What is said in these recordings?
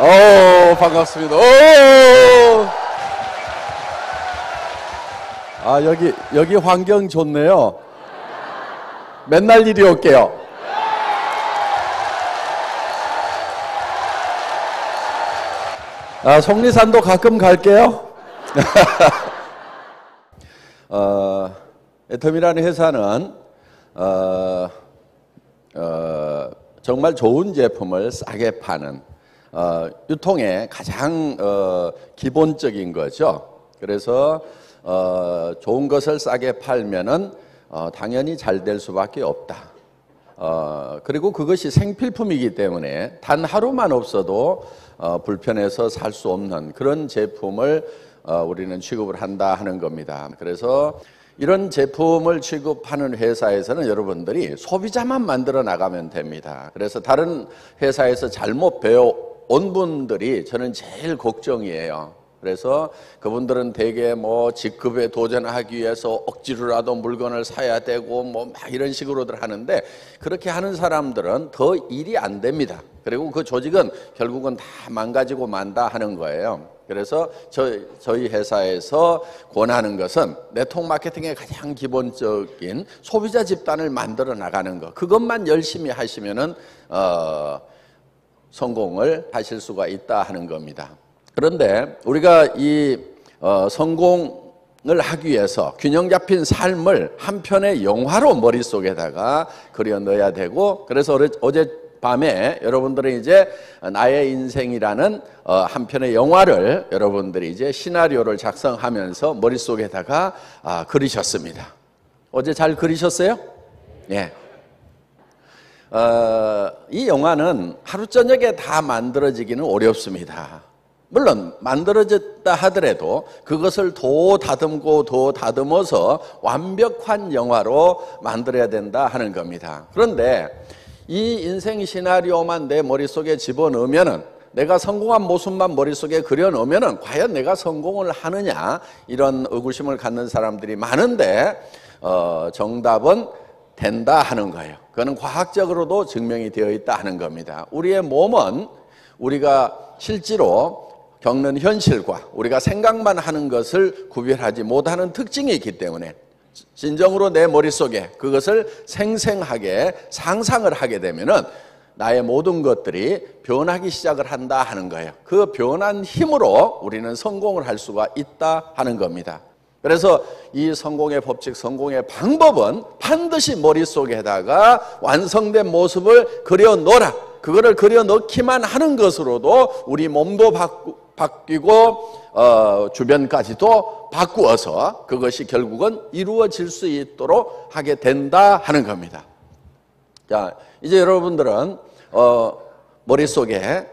오, 반갑습니다. 오! 아, 여기 환경 좋네요. 맨날 이리 올게요. 아, 속리산도 가끔 갈게요. 애텀이라는 회사는 정말 좋은 제품을 싸게 파는 유통의 가장 기본적인 거죠. 그래서 좋은 것을 싸게 팔면은 당연히 잘 될 수밖에 없다. 그리고 그것이 생필품이기 때문에 단 하루만 없어도 불편해서 살 수 없는 그런 제품을 우리는 취급을 한다 하는 겁니다. 그래서 이런 제품을 취급하는 회사에서는 여러분들이 소비자만 만들어 나가면 됩니다. 그래서 다른 회사에서 잘못 배워온 분들이 저는 제일 걱정이에요. 그래서 그분들은 대개 뭐 직급에 도전하기 위해서 억지로라도 물건을 사야 되고 뭐 막 이런 식으로들 하는데, 그렇게 하는 사람들은 더 일이 안 됩니다. 그리고 그 조직은 결국은 다 망가지고 만다 하는 거예요. 그래서 저희 회사에서 권하는 것은 네트워크 마케팅의 가장 기본적인 소비자 집단을 만들어 나가는 것, 그것만 열심히 하시면은 성공을 하실 수가 있다 하는 겁니다. 그런데 우리가 이 성공을 하기 위해서 균형 잡힌 삶을 한 편의 영화로 머릿속에다가 그려 넣어야 되고, 그래서 어젯밤에 여러분들은 이제 나의 인생이라는 한 편의 영화를 여러분들이 이제 시나리오를 작성하면서 머릿속에다가 그리셨습니다. 어제 잘 그리셨어요? 예. 이 영화는 하루 저녁에 다 만들어지기는 어렵습니다. 물론 만들어졌다 하더라도 그것을 더 다듬고 더 다듬어서 완벽한 영화로 만들어야 된다 하는 겁니다. 그런데 이 인생 시나리오만 내 머릿속에 집어넣으면은, 내가 성공한 모습만 머릿속에 그려넣으면은 과연 내가 성공을 하느냐, 이런 의구심을 갖는 사람들이 많은데 정답은 된다 하는 거예요. 그거는 과학적으로도 증명이 되어 있다 하는 겁니다. 우리의 몸은 우리가 실제로 겪는 현실과 우리가 생각만 하는 것을 구별하지 못하는 특징이 있기 때문에 진정으로 내 머릿속에 그것을 생생하게 상상을 하게 되면은 나의 모든 것들이 변하기 시작을 한다 하는 거예요. 그 변한 힘으로 우리는 성공을 할 수가 있다 하는 겁니다. 그래서 이 성공의 법칙, 성공의 방법은 반드시 머릿속에다가 완성된 모습을 그려놓으라. 그거를 그려넣기만 하는 것으로도 우리 몸도 바뀌고 주변까지도 바꾸어서 그것이 결국은 이루어질 수 있도록 하게 된다 하는 겁니다. 자, 이제 여러분들은 머릿속에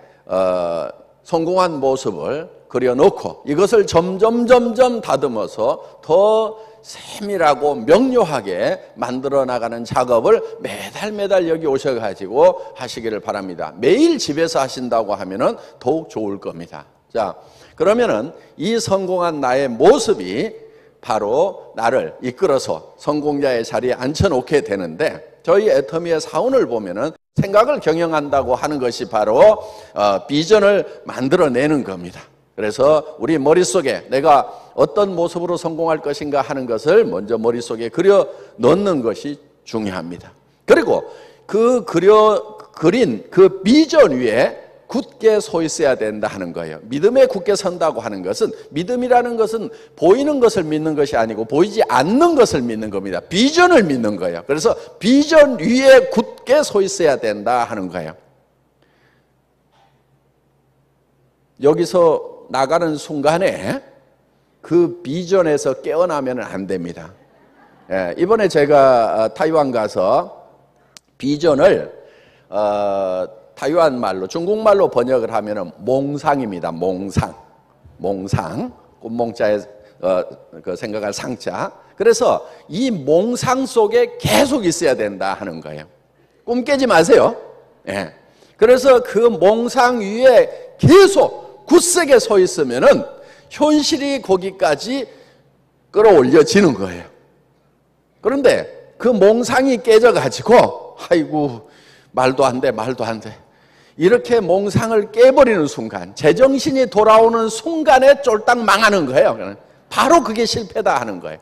성공한 모습을 그려놓고 이것을 점점 다듬어서 더 세밀하고 명료하게 만들어 나가는 작업을 매달 여기 오셔가지고 하시기를 바랍니다. 매일 집에서 하신다고 하면은 더욱 좋을 겁니다. 자, 그러면은 이 성공한 나의 모습이 바로 나를 이끌어서 성공자의 자리에 앉혀놓게 되는데, 저희 애터미의 사원을 보면은 생각을 경영한다고 하는 것이 바로 비전을 만들어내는 겁니다. 그래서 우리 머릿속에 내가 어떤 모습으로 성공할 것인가 하는 것을 먼저 머릿속에 그려 넣는 것이 중요합니다. 그리고 그 그린 그 비전 위에 굳게 서 있어야 된다 하는 거예요. 믿음에 굳게 선다고 하는 것은, 믿음이라는 것은 보이는 것을 믿는 것이 아니고 보이지 않는 것을 믿는 겁니다. 비전을 믿는 거예요. 그래서 비전 위에 굳게 서 있어야 된다 하는 거예요. 여기서 나가는 순간에 그 비전에서 깨어나면 안 됩니다. 예, 이번에 제가 타이완 가서 비전을 타이완 말로, 중국말로 번역을 하면은 몽상입니다. 몽상. 꽃몽자에 그 생각할 상자. 그래서 이 몽상 속에 계속 있어야 된다 하는 거예요. 꿈 깨지 마세요. 예. 그래서 그 몽상 위에 계속 굳세게 서 있으면은 현실이 거기까지 끌어올려지는 거예요. 그런데 그 몽상이 깨져가지고, 아이고, 말도 안 돼. 이렇게 몽상을 깨버리는 순간, 제정신이 돌아오는 순간에 쫄딱 망하는 거예요. 바로 그게 실패다 하는 거예요.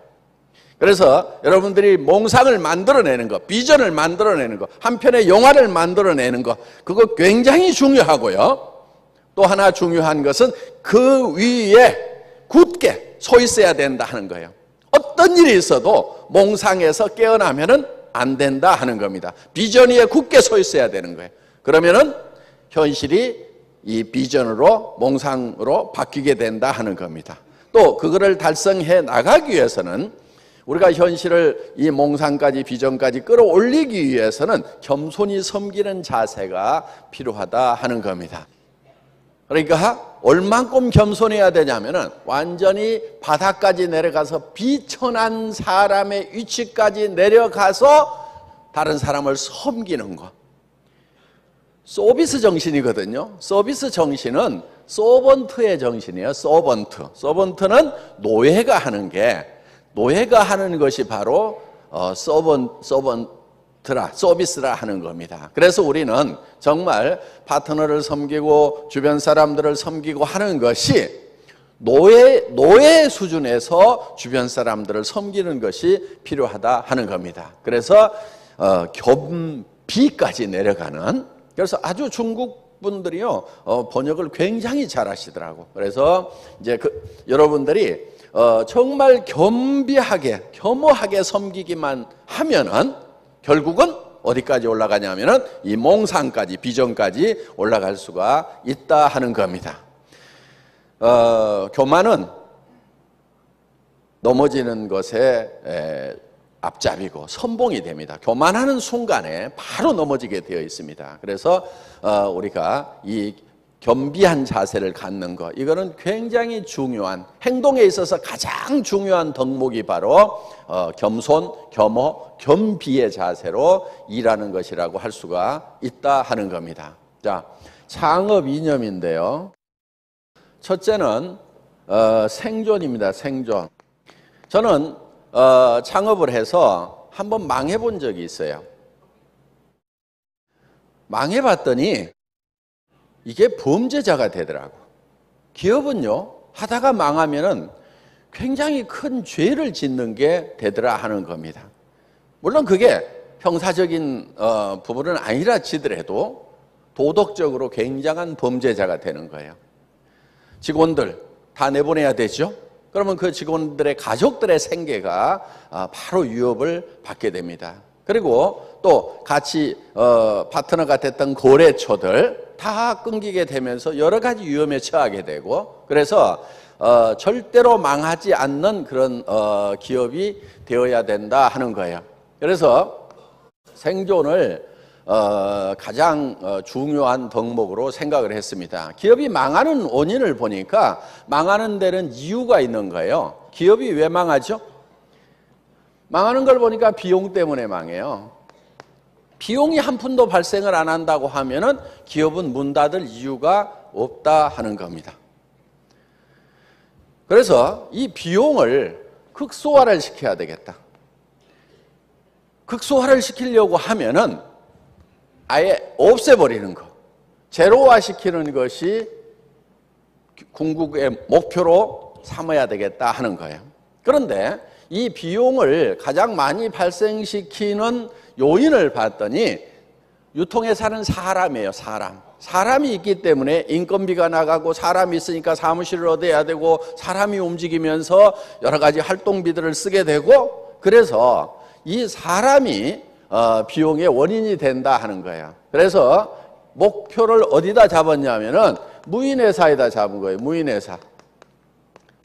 그래서 여러분들이 몽상을 만들어내는 거, 비전을 만들어내는 거, 한 편의 영화를 만들어내는 거, 그거 굉장히 중요하고요. 또 하나 중요한 것은 그 위에 굳게 서 있어야 된다 하는 거예요. 어떤 일이 있어도 몽상에서 깨어나면은 안 된다 하는 겁니다. 비전 위에 굳게 서 있어야 되는 거예요. 그러면은 현실이 이 비전으로, 몽상으로 바뀌게 된다 하는 겁니다. 또 그거를 달성해 나가기 위해서는, 우리가 현실을 이 몽상까지, 비전까지 끌어올리기 위해서는 겸손히 섬기는 자세가 필요하다 하는 겁니다. 그러니까 얼만큼 겸손해야 되냐면은 완전히 바닥까지 내려가서 비천한 사람의 위치까지 내려가서 다른 사람을 섬기는 것. 서비스 정신이거든요. 서비스 정신은 서번트의 정신이에요. 서번트는 노예가 하는 것이 바로 서비스라 하는 겁니다. 그래서 우리는 정말 파트너를 섬기고 주변 사람들을 섬기고 하는 것이 노예 수준에서 주변 사람들을 섬기는 것이 필요하다 하는 겁니다. 그래서 겸비까지 내려가는, 그래서 아주 중국 분들이요 번역을 굉장히 잘 하시더라고. 그래서 이제 여러분들이 정말 겸허하게 섬기기만 하면은 결국은 어디까지 올라가냐면은 이 몽상까지, 비전까지 올라갈 수가 있다 하는 겁니다. 교만은 넘어지는 것에 앞잡이고 선봉이 됩니다. 교만하는 순간에 바로 넘어지게 되어 있습니다. 그래서 우리가 이 겸비한 자세를 갖는 것, 이거는 굉장히 중요한, 행동에 있어서 가장 중요한 덕목이 바로 겸손, 겸허, 겸비의 자세로 일하는 것이라고 할 수가 있다 하는 겁니다. 자, 창업 이념인데요. 첫째는 생존입니다. 생존. 저는 창업을 해서 한번 망해본 적이 있어요. 망해봤더니 이게 범죄자가 되더라고. 기업은요, 하다가 망하면은 굉장히 큰 죄를 짓는 게 되더라 하는 겁니다. 물론 그게 형사적인 부분은 아니라 치더라도 도덕적으로 굉장한 범죄자가 되는 거예요. 직원들 다 내보내야 되죠. 그러면 그 직원들의 가족들의 생계가 바로 위협을 받게 됩니다. 그리고 또 같이 파트너가 됐던 거래처들 다 끊기게 되면서 여러 가지 위험에 처하게 되고, 그래서 절대로 망하지 않는 그런 기업이 되어야 된다 하는 거예요. 그래서 생존을 가장 중요한 덕목으로 생각을 했습니다. 기업이 망하는 원인을 보니까 망하는 데는 이유가 있는 거예요. 기업이 왜 망하죠? 망하는 걸 보니까 비용 때문에 망해요. 비용이 한 푼도 발생을 안 한다고 하면은 기업은 문 닫을 이유가 없다 하는 겁니다. 그래서 이 비용을 극소화를 시켜야 되겠다. 극소화를 시키려고 하면은 아예 없애버리는 것, 제로화 시키는 것이 궁극의 목표로 삼아야 되겠다 하는 거예요. 그런데 이 비용을 가장 많이 발생시키는 요인을 봤더니 유통에 사는 사람이에요. 사람이 있기 때문에 인건비가 나가고, 사람이 있으니까 사무실을 얻어야 되고, 사람이 움직이면서 여러 가지 활동비들을 쓰게 되고, 그래서 이 사람이 비용의 원인이 된다 하는 거예요. 그래서 목표를 어디다 잡았냐면은 무인회사에다 잡은 거예요. 무인회사.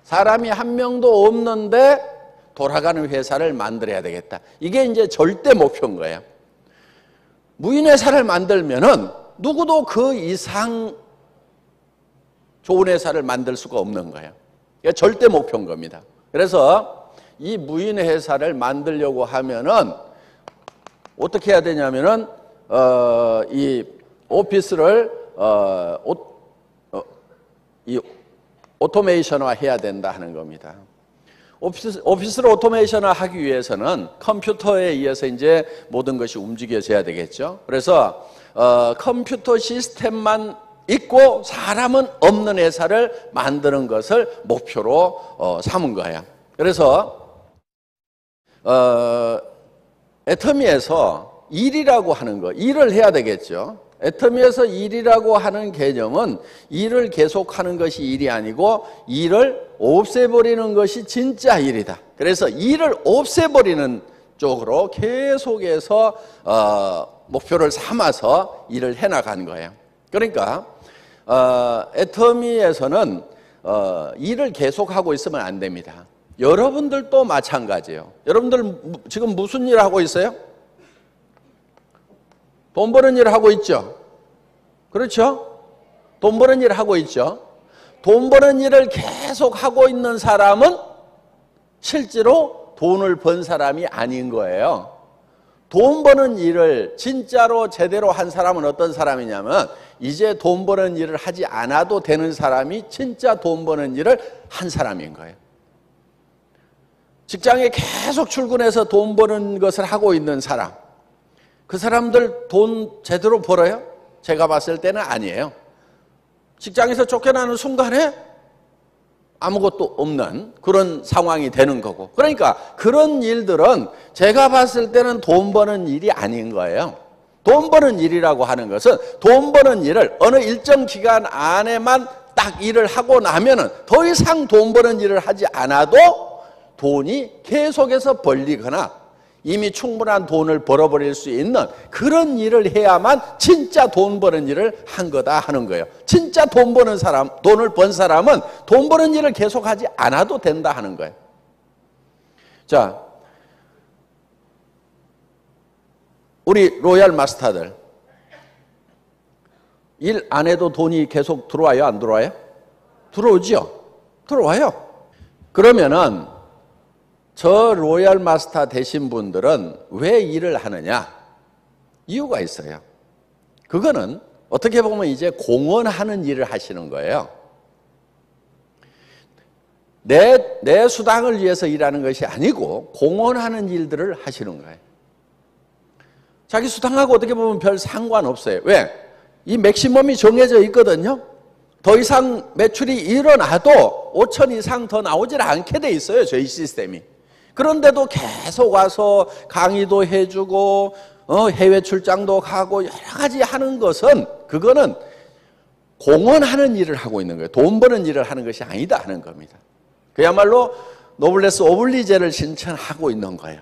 사람이 한 명도 없는데 돌아가는 회사를 만들어야 되겠다. 이게 이제 절대 목표인 거예요. 무인회사를 만들면은 누구도 그 이상 좋은 회사를 만들 수가 없는 거예요. 이게 절대 목표인 겁니다. 그래서 이 무인회사를 만들려고 하면은 어떻게 해야 되냐면은 이 오피스를 이 오토메이션화 해야 된다 하는 겁니다. 오피스를 오토메이션을 하기 위해서는 컴퓨터에 의해서 이제 모든 것이 움직여져야 되겠죠. 그래서 컴퓨터 시스템만 있고 사람은 없는 회사를 만드는 것을 목표로 삼은 거예요. 그래서 애터미에서 일이라고 하는 거, 일을 해야 되겠죠. 애터미에서 일이라고 하는 개념은 일을 계속하는 것이 일이 아니고 일을 없애버리는 것이 진짜 일이다. 그래서 일을 없애버리는 쪽으로 계속해서 목표를 삼아서 일을 해나가는 거예요. 그러니까 애터미에서는 일을 계속하고 있으면 안 됩니다. 여러분들도 마찬가지예요. 여러분들 지금 무슨 일을 하고 있어요? 돈 버는 일을 하고 있죠. 그렇죠? 돈 버는 일을 하고 있죠. 돈 버는 일을 계속 하고 있는 사람은 실제로 돈을 번 사람이 아닌 거예요. 돈 버는 일을 진짜로 제대로 한 사람은 어떤 사람이냐면 이제 돈 버는 일을 하지 않아도 되는 사람이 진짜 돈 버는 일을 한 사람인 거예요. 직장에 계속 출근해서 돈 버는 것을 하고 있는 사람, 그 사람들 돈 제대로 벌어요? 제가 봤을 때는 아니에요. 직장에서 쫓겨나는 순간에 아무것도 없는 그런 상황이 되는 거고, 그러니까 그런 일들은 제가 봤을 때는 돈 버는 일이 아닌 거예요. 돈 버는 일이라고 하는 것은 돈 버는 일을 어느 일정 기간 안에만 딱 일을 하고 나면은 더 이상 돈 버는 일을 하지 않아도 돈이 계속해서 벌리거나 이미 충분한 돈을 벌어버릴 수 있는 그런 일을 해야만 진짜 돈 버는 일을 한 거다 하는 거예요. 진짜 돈 버는 사람, 돈을 번 사람은 돈 버는 일을 계속하지 않아도 된다 하는 거예요. 자, 우리 로얄 마스터들 일 안 해도 돈이 계속 들어와요? 안 들어와요? 들어오죠? 들어와요. 그러면은 저 로얄 마스터 되신 분들은 왜 일을 하느냐? 이유가 있어요. 그거는 어떻게 보면 이제 공헌하는 일을 하시는 거예요. 내 수당을 위해서 일하는 것이 아니고 공헌하는 일들을 하시는 거예요. 자기 수당하고 어떻게 보면 별 상관없어요. 왜? 이 맥시멈이 정해져 있거든요. 더 이상 매출이 일어나도 5천 이상 더 나오질 않게 돼 있어요. 저희 시스템이. 그런데도 계속 와서 강의도 해주고 해외 출장도 가고 여러 가지 하는 것은 그거는 공헌하는 일을 하고 있는 거예요. 돈 버는 일을 하는 것이 아니다 하는 겁니다. 그야말로 노블레스 오블리제를 실천하고 있는 거예요.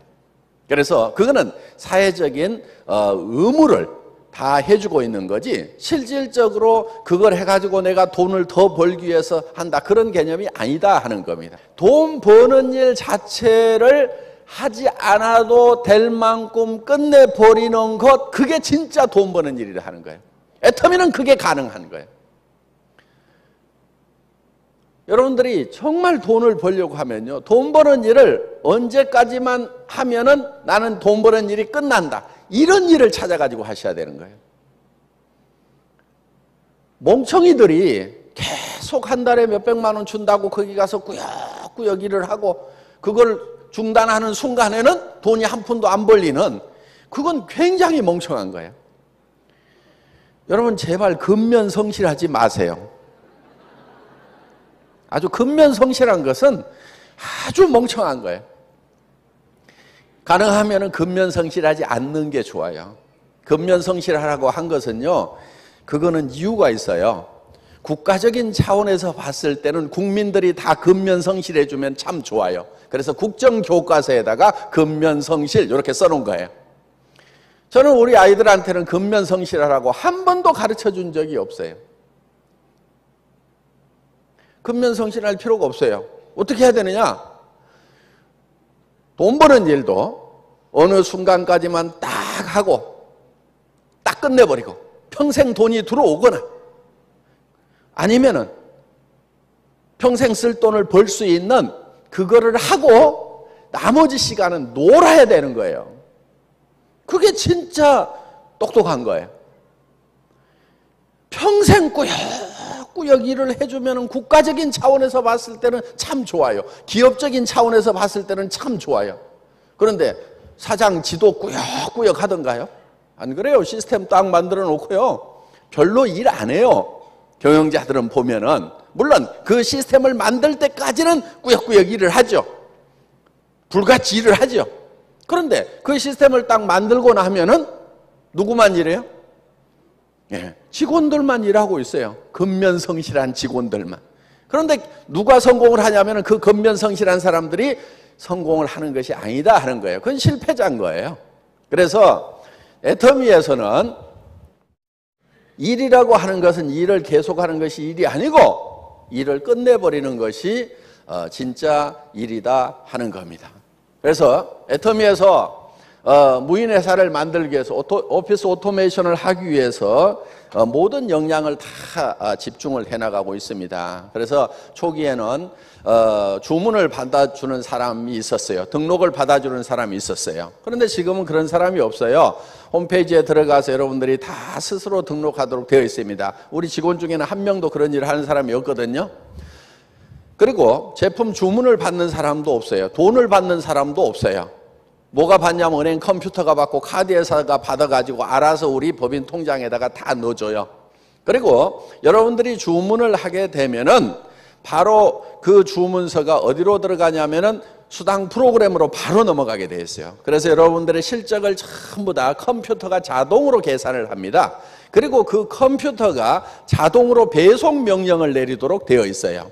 그래서 그거는 사회적인 의무를 다 해주고 있는 거지 실질적으로 그걸 해가지고 내가 돈을 더 벌기 위해서 한다 그런 개념이 아니다 하는 겁니다. 돈 버는 일 자체를 하지 않아도 될 만큼 끝내버리는 것, 그게 진짜 돈 버는 일이라 하는 거예요. 애터미는 그게 가능한 거예요. 여러분들이 정말 돈을 벌려고 하면요, 돈 버는 일을 언제까지만 하면은 나는 돈 버는 일이 끝난다, 이런 일을 찾아가지고 하셔야 되는 거예요. 멍청이들이 계속 한 달에 몇백만 원 준다고 거기 가서 꾸역꾸역 일을 하고 그걸 중단하는 순간에는 돈이 한 푼도 안 벌리는, 그건 굉장히 멍청한 거예요. 여러분 제발 근면성실하지 마세요. 아주 근면성실한 것은 아주 멍청한 거예요. 가능하면 근면성실하지 않는 게 좋아요. 근면성실하라고 한 것은요, 그거는 이유가 있어요. 국가적인 차원에서 봤을 때는 국민들이 다 근면성실해 주면 참 좋아요. 그래서 국정교과서에다가 근면성실 이렇게 써놓은 거예요. 저는 우리 아이들한테는 근면성실하라고 한 번도 가르쳐 준 적이 없어요. 근면성실할 필요가 없어요. 어떻게 해야 되느냐? 돈 버는 일도 어느 순간까지만 딱 하고 딱 끝내버리고 평생 돈이 들어오거나 아니면은 평생 쓸 돈을 벌 수 있는 그거를 하고 나머지 시간은 놀아야 되는 거예요. 그게 진짜 똑똑한 거예요. 평생 꾸역꾸역 꾸역꾸역 일을 해주면 국가적인 차원에서 봤을 때는 참 좋아요. 기업적인 차원에서 봤을 때는 참 좋아요. 그런데 사장 지도 꾸역꾸역 하던가요? 안 그래요. 시스템 딱 만들어 놓고요. 별로 일 안 해요. 경영자들은 보면은. 물론 그 시스템을 만들 때까지는 꾸역꾸역 일을 하죠. 불같이 일을 하죠. 그런데 그 시스템을 딱 만들고 나면은 누구만 일해요? 예, 직원들만 일하고 있어요. 근면성실한 직원들만. 그런데 누가 성공을 하냐면은 그 근면성실한 사람들이 성공을 하는 것이 아니다 하는 거예요. 그건 실패자인 거예요. 그래서 애터미에서는 일이라고 하는 것은 일을 계속하는 것이 일이 아니고 일을 끝내버리는 것이 진짜 일이다 하는 겁니다. 그래서 애터미에서 무인 회사를 만들기 위해서 오피스 오토메이션을 하기 위해서 모든 역량을 다 집중을 해나가고 있습니다. 그래서 초기에는 주문을 받아주는 사람이 있었어요. 등록을 받아주는 사람이 있었어요. 그런데 지금은 그런 사람이 없어요. 홈페이지에 들어가서 여러분들이 다 스스로 등록하도록 되어 있습니다. 우리 직원 중에는 한 명도 그런 일을 하는 사람이 없거든요. 그리고 제품 주문을 받는 사람도 없어요. 돈을 받는 사람도 없어요. 뭐가 받냐면 은행 컴퓨터가 받고 카드 회사가 받아가지고 알아서 우리 법인 통장에다가 다 넣어줘요. 그리고 여러분들이 주문을 하게 되면은 바로 그 주문서가 어디로 들어가냐면은 수당 프로그램으로 바로 넘어가게 돼 있어요. 그래서 여러분들의 실적을 전부 다 컴퓨터가 자동으로 계산을 합니다. 그리고 그 컴퓨터가 자동으로 배송 명령을 내리도록 되어 있어요.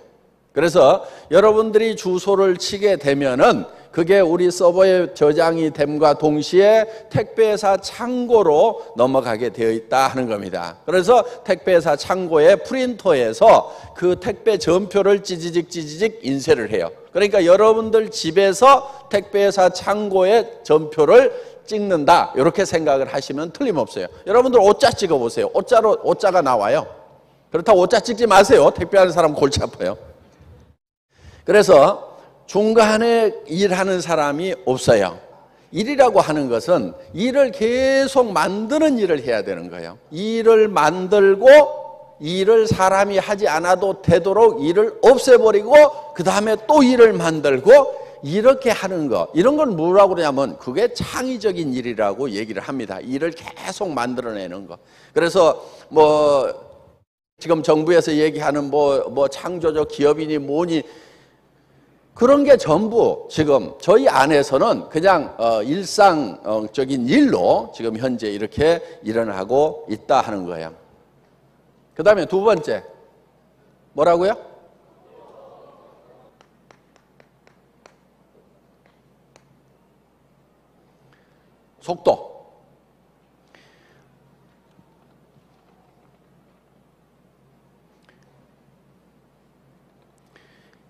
그래서 여러분들이 주소를 치게 되면은 그게 우리 서버에 저장이 됨과 동시에 택배회사 창고로 넘어가게 되어 있다 하는 겁니다. 그래서 택배회사 창고의 프린터에서 그 택배 전표를 찌지직 인쇄를 해요. 그러니까 여러분들 집에서 택배회사 창고에 전표를 찍는다 이렇게 생각을 하시면 틀림없어요. 여러분들 오자 찍어보세요. 오자가 나와요. 그렇다고 오자 찍지 마세요. 택배하는 사람 골치 아파요. 그래서 중간에 일하는 사람이 없어요. 일이라고 하는 것은 일을 계속 만드는 일을 해야 되는 거예요. 일을 만들고 일을 사람이 하지 않아도 되도록 일을 없애버리고 그 다음에 또 일을 만들고 이렇게 하는 거, 이런 건 뭐라고 그러냐면 그게 창의적인 일이라고 얘기를 합니다. 일을 계속 만들어내는 거. 그래서 지금 정부에서 얘기하는 창조적 기업이니 뭐니 그런 게 전부 지금 저희 안에서는 그냥 일상적인 일로 지금 현재 이렇게 일어나고 있다 하는 거예요. 그 다음에 두 번째 뭐라고요? 속도.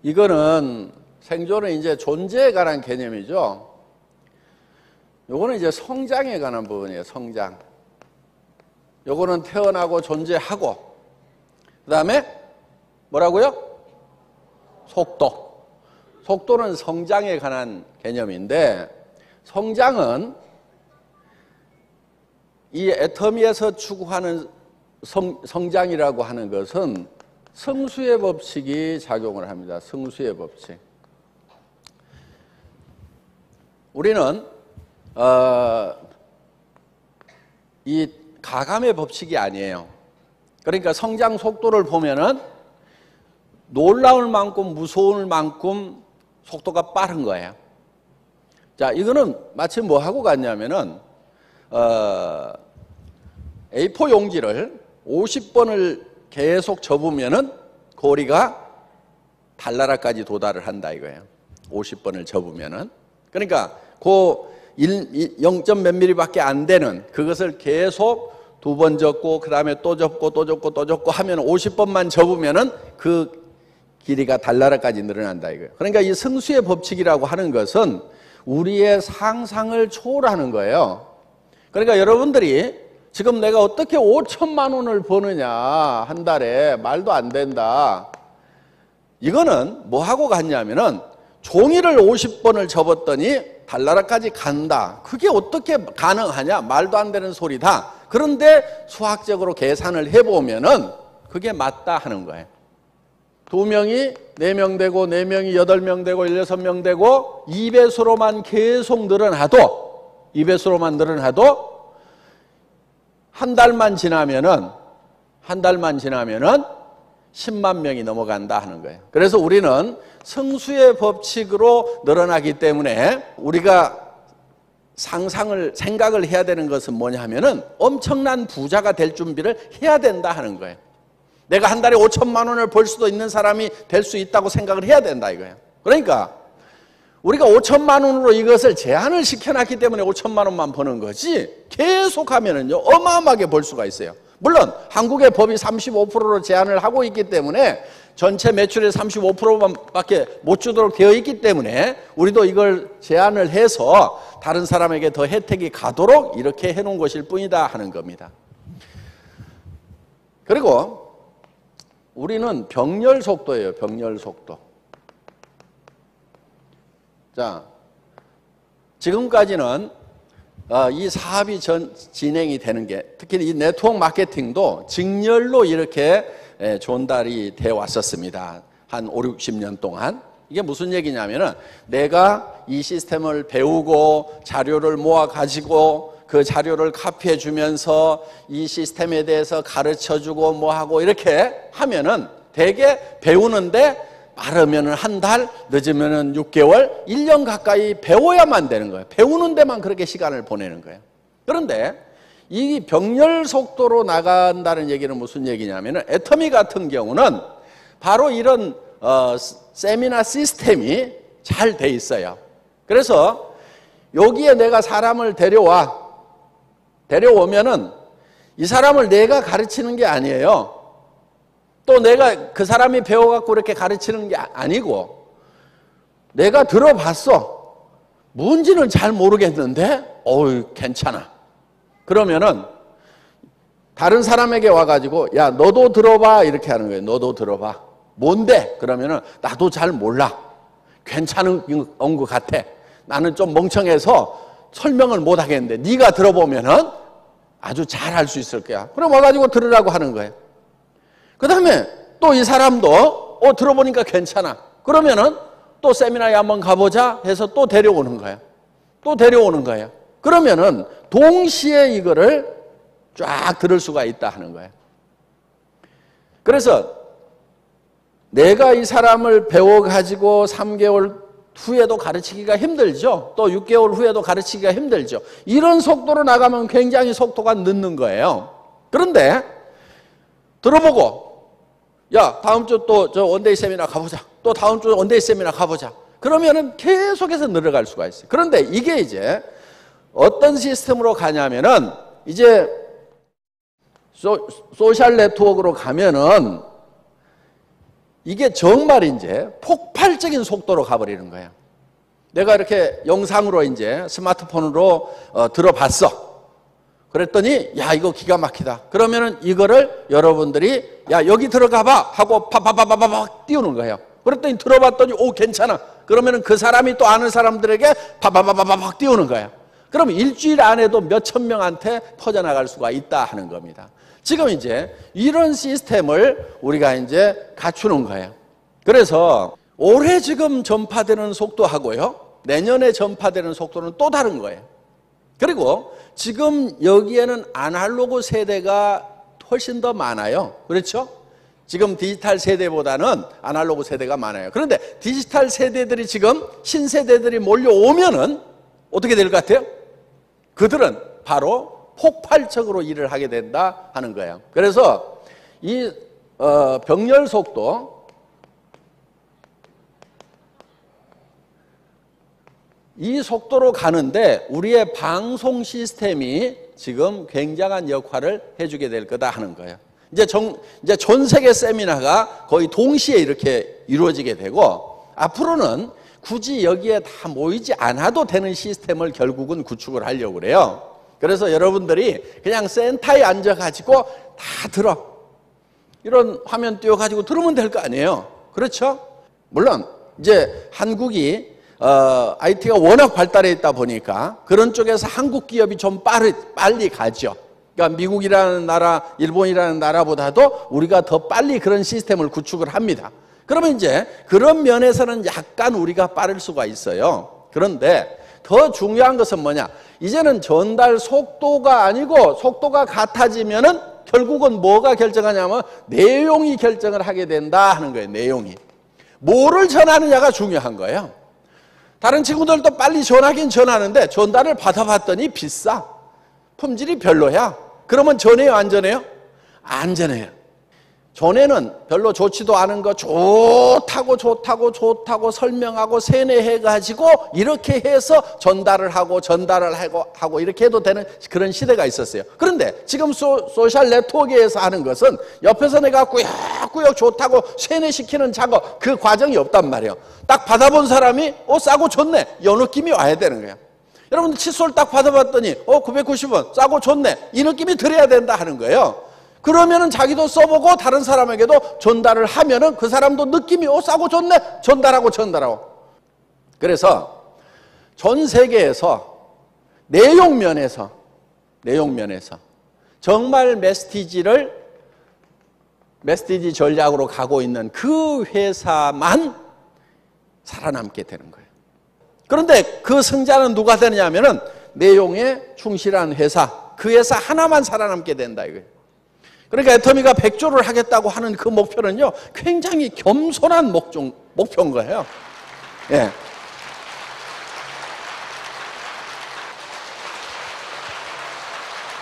이거는 생존은 이제 존재에 관한 개념이죠. 요거는 이제 성장에 관한 부분이에요. 성장. 요거는 태어나고 존재하고 그 다음에 뭐라고요? 속도. 속도는 성장에 관한 개념인데 성장은 이 애터미에서 추구하는 성장이라고 하는 것은 승수의 법칙이 작용을 합니다. 승수의 법칙. 우리는 이 가감의 법칙이 아니에요. 그러니까 성장 속도를 보면은 놀라울 만큼 무서울 만큼 속도가 빠른 거예요. 자, 이거는 마치 뭐 하고 같냐면은 A4 용지를 50번을 계속 접으면은 고리가 달나라까지 도달을 한다 이거예요. 50번을 접으면은. 그러니까 그 0점 몇 미리밖에 안 되는 그것을 계속 두 번 접고 그 다음에 또 접고 또 접고 또 접고 하면 50번만 접으면은 그 길이가 달나라까지 늘어난다 이거예요. 그러니까 이 승수의 법칙이라고 하는 것은 우리의 상상을 초월하는 거예요. 그러니까 여러분들이 지금 내가 어떻게 5천만 원을 버느냐 한 달에 말도 안 된다. 이거는 뭐 하고 갔냐면은 종이를 50번을 접었더니 달나라까지 간다. 그게 어떻게 가능하냐? 말도 안 되는 소리다. 그런데 수학적으로 계산을 해보면은 그게 맞다 하는 거예요. 2명이 4명 되고 4명이 8명 되고 16명 되고 2배수로만 계속 늘어나도 2배수로만 늘어나도 한 달만 지나면은 10만 명이 넘어간다 하는 거예요. 그래서 우리는 성수의 법칙으로 늘어나기 때문에 우리가 생각을 해야 되는 것은 뭐냐 하면은 엄청난 부자가 될 준비를 해야 된다 하는 거예요. 내가 한 달에 5천만 원을 벌 수도 있는 사람이 될 수 있다고 생각을 해야 된다 이거예요. 그러니까 우리가 5천만 원으로 이것을 제한을 시켜놨기 때문에 5천만 원만 버는 거지 계속 하면은요 어마어마하게 벌 수가 있어요. 물론 한국의 법이 35%로 제한을 하고 있기 때문에 전체 매출의 35%밖에 못 주도록 되어 있기 때문에 우리도 이걸 제한을 해서 다른 사람에게 더 혜택이 가도록 이렇게 해놓은 것일 뿐이다 하는 겁니다. 그리고 우리는 병렬 속도예요. 병렬 속도. 자, 지금까지는 이 사업이 진행이 되는 게 특히 이 네트워크 마케팅도 직렬로 이렇게 전달이 되어 왔었습니다. 한 5, 60년 동안. 이게 무슨 얘기냐면은 내가 이 시스템을 배우고 자료를 모아 가지고 그 자료를 카피해 주면서 이 시스템에 대해서 가르쳐 주고 뭐 하고 이렇게 하면은 되게 배우는데 빠르면은 한 달, 늦으면은 6개월, 1년 가까이 배워야만 되는 거예요. 배우는 데만 그렇게 시간을 보내는 거예요. 그런데 이 병렬 속도로 나간다는 얘기는 무슨 얘기냐면은 애터미 같은 경우는 바로 이런 세미나 시스템이 잘 돼 있어요. 그래서 여기에 내가 사람을 데려오면은 이 사람을 내가 가르치는 게 아니에요. 또 내가 그 사람이 배워갖고 이렇게 가르치는 게 아니고 내가 들어봤어. 뭔지는 잘 모르겠는데 괜찮아. 그러면은 다른 사람에게 와가지고 야 너도 들어봐 이렇게 하는 거예요. 너도 들어봐. 뭔데? 그러면은 나도 잘 몰라. 괜찮은 것 같아. 나는 좀 멍청해서 설명을 못 하겠는데 네가 들어보면은 아주 잘 할 수 있을 거야. 그럼 와가지고 들으라고 하는 거예요. 그 다음에 또 이 사람도 들어보니까 괜찮아. 그러면은 또 세미나에 한번 가보자 해서 또 데려오는 거예요. 또 데려오는 거예요. 그러면은 동시에 이거를 쫙 들을 수가 있다 하는 거예요. 그래서 내가 이 사람을 배워가지고 3개월 후에도 가르치기가 힘들죠. 또 6개월 후에도 가르치기가 힘들죠. 이런 속도로 나가면 굉장히 속도가 늦는 거예요. 그런데 들어보고 야 다음 주 또 저 원데이 세미나 가보자. 또 다음 주 원데이 세미나 가보자. 그러면은 계속해서 늘어갈 수가 있어요. 그런데 이게 이제 어떤 시스템으로 가냐면은 이제 소셜 네트워크로 가면은 이게 정말 이제 폭발적인 속도로 가버리는 거예요. 내가 이렇게 영상으로 이제 스마트폰으로 들어봤어. 그랬더니 야 이거 기가 막히다. 그러면은 이거를 여러분들이 야 여기 들어가봐 하고 파파파파팍 띄우는 거예요. 그랬더니 들어봤더니 오 괜찮아. 그러면은 그 사람이 또 아는 사람들에게 파파파파팍 띄우는 거예요. 그럼 일주일 안에도 몇천 명한테 퍼져나갈 수가 있다 하는 겁니다. 지금 이제 이런 시스템을 우리가 이제 갖추는 거예요. 그래서 올해 지금 전파되는 속도하고요, 내년에 전파되는 속도는 또 다른 거예요. 그리고 지금 여기에는 아날로그 세대가 훨씬 더 많아요. 그렇죠? 지금 디지털 세대보다는 아날로그 세대가 많아요. 그런데 디지털 세대들이 지금 신세대들이 몰려오면은 어떻게 될 것 같아요? 그들은 바로 폭발적으로 일을 하게 된다 하는 거예요. 그래서 이 병렬 속도, 이 속도로 가는데 우리의 방송 시스템이 지금 굉장한 역할을 해주게 될 거다 하는 거예요. 이제 전 세계 세미나가 거의 동시에 이렇게 이루어지게 되고 앞으로는 굳이 여기에 다 모이지 않아도 되는 시스템을 결국은 구축을 하려고 그래요. 그래서 여러분들이 그냥 센터에 앉아가지고 다 들어. 이런 화면 띄워가지고 들으면 될 거 아니에요. 그렇죠? 물론 이제 한국이 IT가 워낙 발달해 있다 보니까 그런 쪽에서 한국 기업이 좀 빨리 가죠. 그러니까 미국이라는 나라, 일본이라는 나라보다도 우리가 더 빨리 그런 시스템을 구축을 합니다. 그러면 이제 그런 면에서는 약간 우리가 빠를 수가 있어요. 그런데 더 중요한 것은 뭐냐? 이제는 전달 속도가 아니고 속도가 같아지면은 결국은 뭐가 결정하냐면 내용이 결정을 하게 된다 하는 거예요. 내용이. 뭐를 전하느냐가 중요한 거예요. 다른 친구들도 빨리 전하긴 전하는데 전달을 받아봤더니 비싸. 품질이 별로야. 그러면 전해요, 안 전해요? 안 전해요. 전에는 별로 좋지도 않은 거 좋다고 설명하고 세뇌해가지고 이렇게 해서 전달을 하고 이렇게 해도 되는 그런 시대가 있었어요. 그런데 지금 소셜 네트워크에서 하는 것은 옆에서 내가 꾸역꾸역 좋다고 세뇌시키는 작업, 그 과정이 없단 말이에요. 딱 받아본 사람이 싸고 좋네, 이 느낌이 와야 되는 거예요. 여러분들 칫솔 딱 받아봤더니 990원 싸고 좋네, 이 느낌이 들어야 된다 하는 거예요. 그러면은 자기도 써보고 다른 사람에게도 전달을 하면은 그 사람도 느낌이 싸고 좋네, 전달하고. 그래서 전 세계에서 내용 면에서 정말 메시지 전략으로 가고 있는 그 회사만 살아남게 되는 거예요. 그런데 그 승자는 누가 되느냐면은 내용에 충실한 회사, 그 회사 하나만 살아남게 된다 이거예요. 그러니까 애터미가 100조를 하겠다고 하는 그 목표는요, 굉장히 겸손한 목표인 거예요. 예.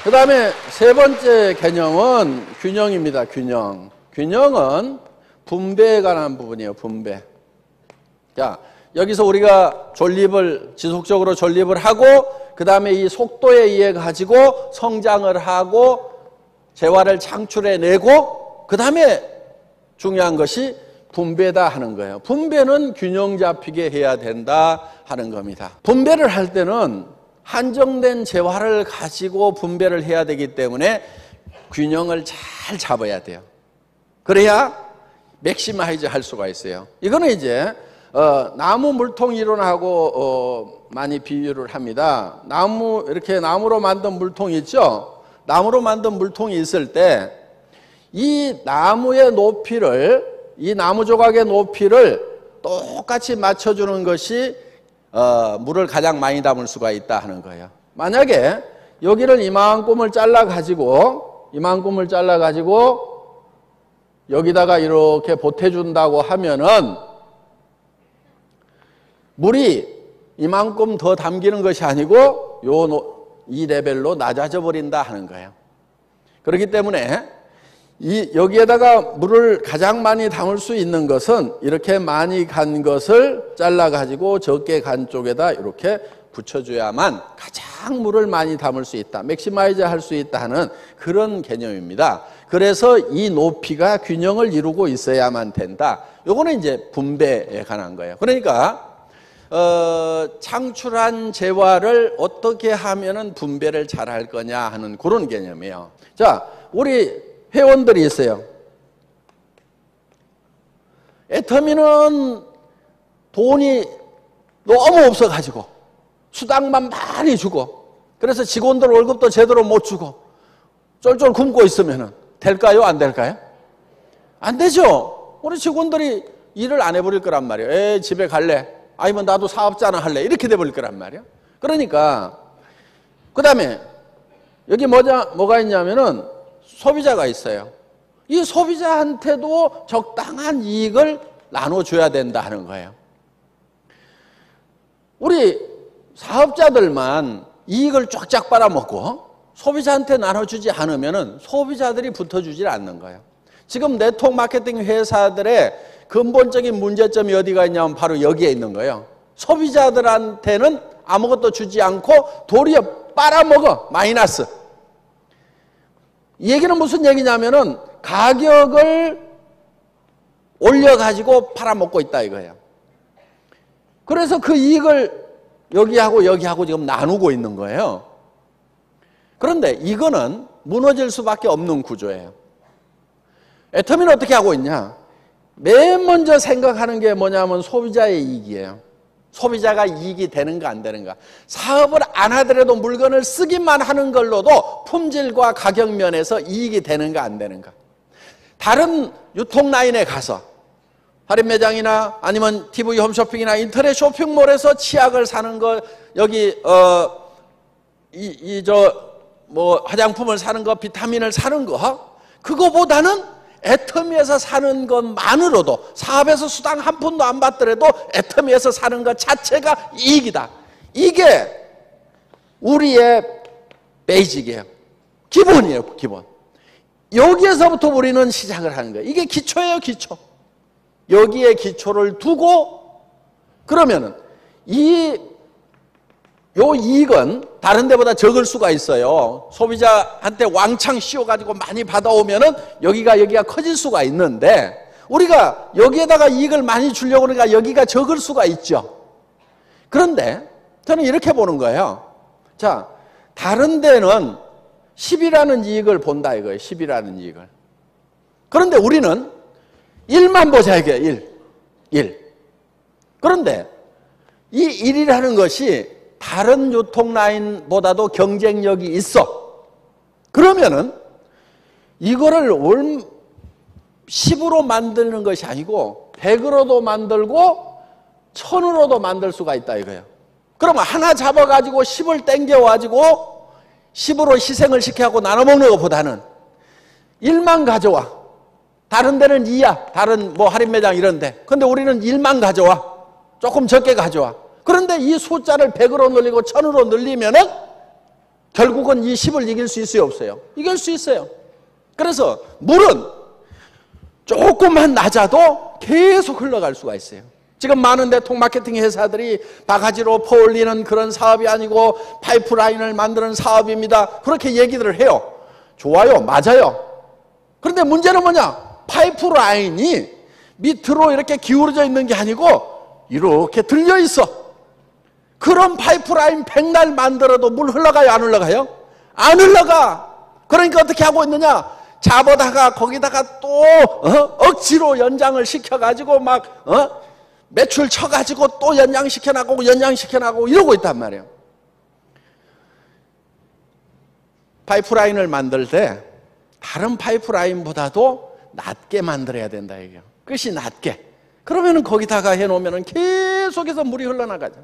그 다음에 세 번째 개념은 균형입니다. 균형은 분배에 관한 부분이에요. 분배. 자, 여기서 우리가 지속적으로 존립을 하고, 그 다음에 이 속도에 의해 가지고 성장을 하고, 재화를 창출해내고, 그 다음에 중요한 것이 분배다 하는 거예요. 분배는 균형 잡히게 해야 된다 하는 겁니다. 분배를 할 때는 한정된 재화를 가지고 분배를 해야 되기 때문에 균형을 잘 잡아야 돼요. 그래야 맥시마이즈 할 수가 있어요. 이거는 이제 나무 물통 이론하고 많이 비유를 합니다. 이렇게 나무로 만든 물통이 있죠? 나무로 만든 물통이 있을 때 이 나무의 높이를, 이 나무 조각의 높이를 똑같이 맞춰주는 것이 물을 가장 많이 담을 수가 있다 하는 거예요. 만약에 여기를 이만큼을 잘라가지고 여기다가 이렇게 보태준다고 하면은 물이 이만큼 더 담기는 것이 아니고 이 레벨로 낮아져 버린다 하는 거예요. 그렇기 때문에 여기에다가 물을 가장 많이 담을 수 있는 것은 이렇게 많이 간 것을 잘라가지고 적게 간 쪽에다 이렇게 붙여줘야만 가장 물을 많이 담을 수 있다, 맥시마이즈 할 수 있다 하는 그런 개념입니다. 그래서 이 높이가 균형을 이루고 있어야만 된다. 요거는 이제 분배에 관한 거예요. 그러니까 창출한 재화를 어떻게 하면은 분배를 잘 할 거냐 하는 그런 개념이에요. 자, 우리 회원들이 있어요. 애터미는 돈이 너무 없어가지고 수당만 많이 주고, 그래서 직원들 월급도 제대로 못 주고 쫄쫄 굶고 있으면 될까요? 안 될까요? 안 되죠. 우리 직원들이 일을 안 해버릴 거란 말이에요. 집에 갈래? 아니면 나도 사업자나 할래? 이렇게 돼버릴 거란 말이에요. 그러니까 그 다음에 여기 뭐가 있냐면은 소비자가 있어요. 이 소비자한테도 적당한 이익을 나눠줘야 된다 하는 거예요. 우리 사업자들만 이익을 쫙쫙 빨아먹고 소비자한테 나눠주지 않으면 소비자들이 붙어주질 않는 거예요. 지금 네트워크 마케팅 회사들의 근본적인 문제점이 어디가 있냐면 바로 여기에 있는 거예요. 소비자들한테는 아무것도 주지 않고 도리어 빨아먹어, 마이너스. 이 얘기는 무슨 얘기냐면은 가격을 올려가지고 팔아먹고 있다 이거예요. 그래서 그 이익을 여기하고 지금 나누고 있는 거예요. 그런데 이거는 무너질 수밖에 없는 구조예요. 애터미는 어떻게 하고 있냐? 맨 먼저 생각하는 게 뭐냐면 소비자의 이익이에요. 소비자가 이익이 되는가 안 되는가. 사업을 안 하더라도 물건을 쓰기만 하는 걸로도 품질과 가격 면에서 이익이 되는가 안 되는가. 다른 유통 라인에 가서 할인 매장이나 아니면 TV 홈쇼핑이나 인터넷 쇼핑몰에서 치약을 사는 거, 여기 화장품을 사는 거, 비타민을 사는 거, 그거보다는 애터미에서 사는 것만으로도, 사업에서 수당 한 푼도 안 받더라도 애터미에서 사는 것 자체가 이익이다. 이게 우리의 베이직이에요. 기본이에요, 기본. 여기에서부터 우리는 시작을 하는 거예요. 이게 기초예요, 기초. 여기에 기초를 두고, 그러면은 요 이익은 다른 데보다 적을 수가 있어요. 소비자한테 왕창 씌워가지고 많이 받아오면은 여기가 커질 수가 있는데, 우리가 여기에다가 이익을 많이 주려고 그러니까 여기가 적을 수가 있죠. 그런데 저는 이렇게 보는 거예요. 자, 다른 데는 10이라는 이익을 본다 이거예요. 10이라는 이익을. 그런데 우리는 1만 보자 이게 1. 그런데 이 1이라는 것이 다른 유통 라인보다도 경쟁력이 있어. 그러면은 이거를 10으로 만드는 것이 아니고 100으로도 만들고 1000으로도 만들 수가 있다 이거예요. 그러면 하나 잡아가지고 10을 땡겨가지고 10으로 희생을 시켜갖고 나눠먹는 것보다는 1만 가져와. 다른 데는 2야. 다른 할인 매장 이런 데. 근데 우리는 1만 가져와. 조금 적게 가져와. 그런데 이 숫자를 100으로 늘리고 1000으로 늘리면은 결국은 이 10을 이길 수 있어요, 없어요? 이길 수 있어요. 그래서 물은 조금만 낮아도 계속 흘러갈 수가 있어요. 지금 많은 대통 마케팅 회사들이 바가지로 퍼올리는 그런 사업이 아니고 파이프라인을 만드는 사업입니다. 그렇게 얘기들을 해요. 좋아요, 맞아요. 그런데 문제는 뭐냐? 파이프라인이 밑으로 이렇게 기울어져 있는 게 아니고 이렇게 들려 있어. 그런 파이프라인 백날 만들어도 물 흘러가요, 안 흘러가요? 안 흘러가. 그러니까 어떻게 하고 있느냐? 잡아다가 거기다가 또 억지로 연장을 시켜가지고 막 매출 쳐가지고 또 연장시켜나가고 이러고 있단 말이에요. 파이프라인을 만들 때 다른 파이프라인보다도 낮게 만들어야 된다 이게요. 끝이 낮게. 그러면은 거기다가 해놓으면은 계속해서 물이 흘러나가죠.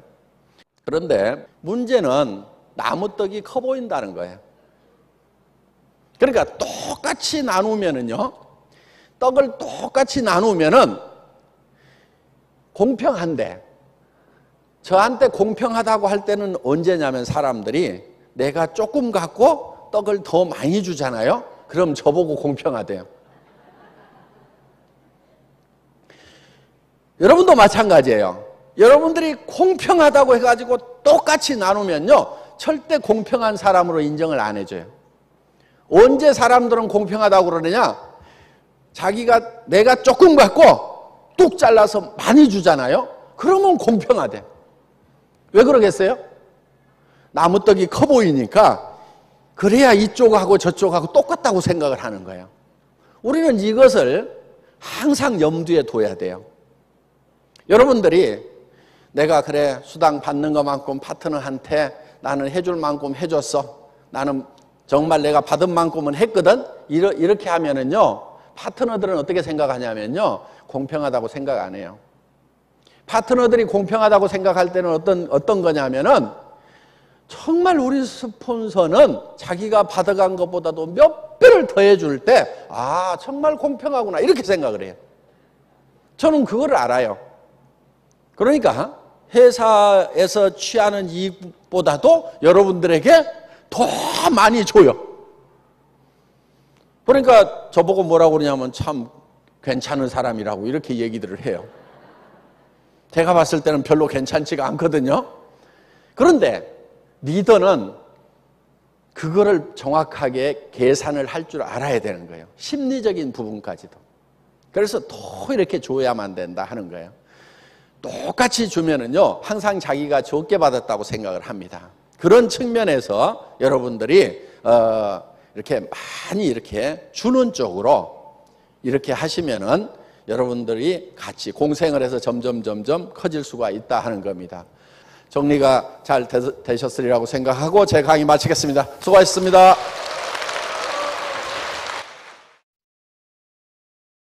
그런데 문제는 나무떡이 커 보인다는 거예요. 그러니까 똑같이 나누면은요, 떡을 똑같이 나누면은 공평한데, 저한테 공평하다고 할 때는 언제냐면 사람들이 내가 조금 갖고 떡을 더 많이 주잖아요. 그럼 저보고 공평하대요. 여러분도 마찬가지예요. 여러분들이 공평하다고 해가지고 똑같이 나누면요, 절대 공평한 사람으로 인정을 안 해줘요. 언제 사람들은 공평하다고 그러느냐? 내가 조금 갖고 뚝 잘라서 많이 주잖아요. 그러면 공평하대. 왜 그러겠어요? 나무떡이 커 보이니까 그래야 이쪽하고 저쪽하고 똑같다고 생각을 하는 거예요. 우리는 이것을 항상 염두에 둬야 돼요. 여러분들이 내가 그래 수당 받는 것만큼 파트너한테 나는 해줄 만큼 해줬어. 나는 정말 내가 받은 만큼은 했거든. 이렇게 하면은요, 파트너들은 어떻게 생각하냐면요, 공평하다고 생각 안 해요. 파트너들이 공평하다고 생각할 때는 어떤 거냐면은 정말 우리 스폰서는 자기가 받아간 것보다도 몇 배를 더해줄 때, 아, 정말 공평하구나. 이렇게 생각을 해요. 저는 그걸 알아요. 그러니까 회사에서 취하는 이익보다도 여러분들에게 더 많이 줘요. 그러니까 저보고 뭐라고 그러냐면 참 괜찮은 사람이라고 이렇게 얘기들을 해요. 제가 봤을 때는 별로 괜찮지가 않거든요. 그런데 리더는 그거를 정확하게 계산을 할 줄 알아야 되는 거예요. 심리적인 부분까지도. 그래서 더 이렇게 줘야만 된다 하는 거예요. 똑같이 주면은요, 항상 자기가 적게 받았다고 생각을 합니다. 그런 측면에서 여러분들이 이렇게 많이 이렇게 주는 쪽으로 이렇게 하시면은 여러분들이 같이 공생을 해서 점점 커질 수가 있다 하는 겁니다. 정리가 잘 되셨으리라고 생각하고 제 강의 마치겠습니다. 수고하셨습니다.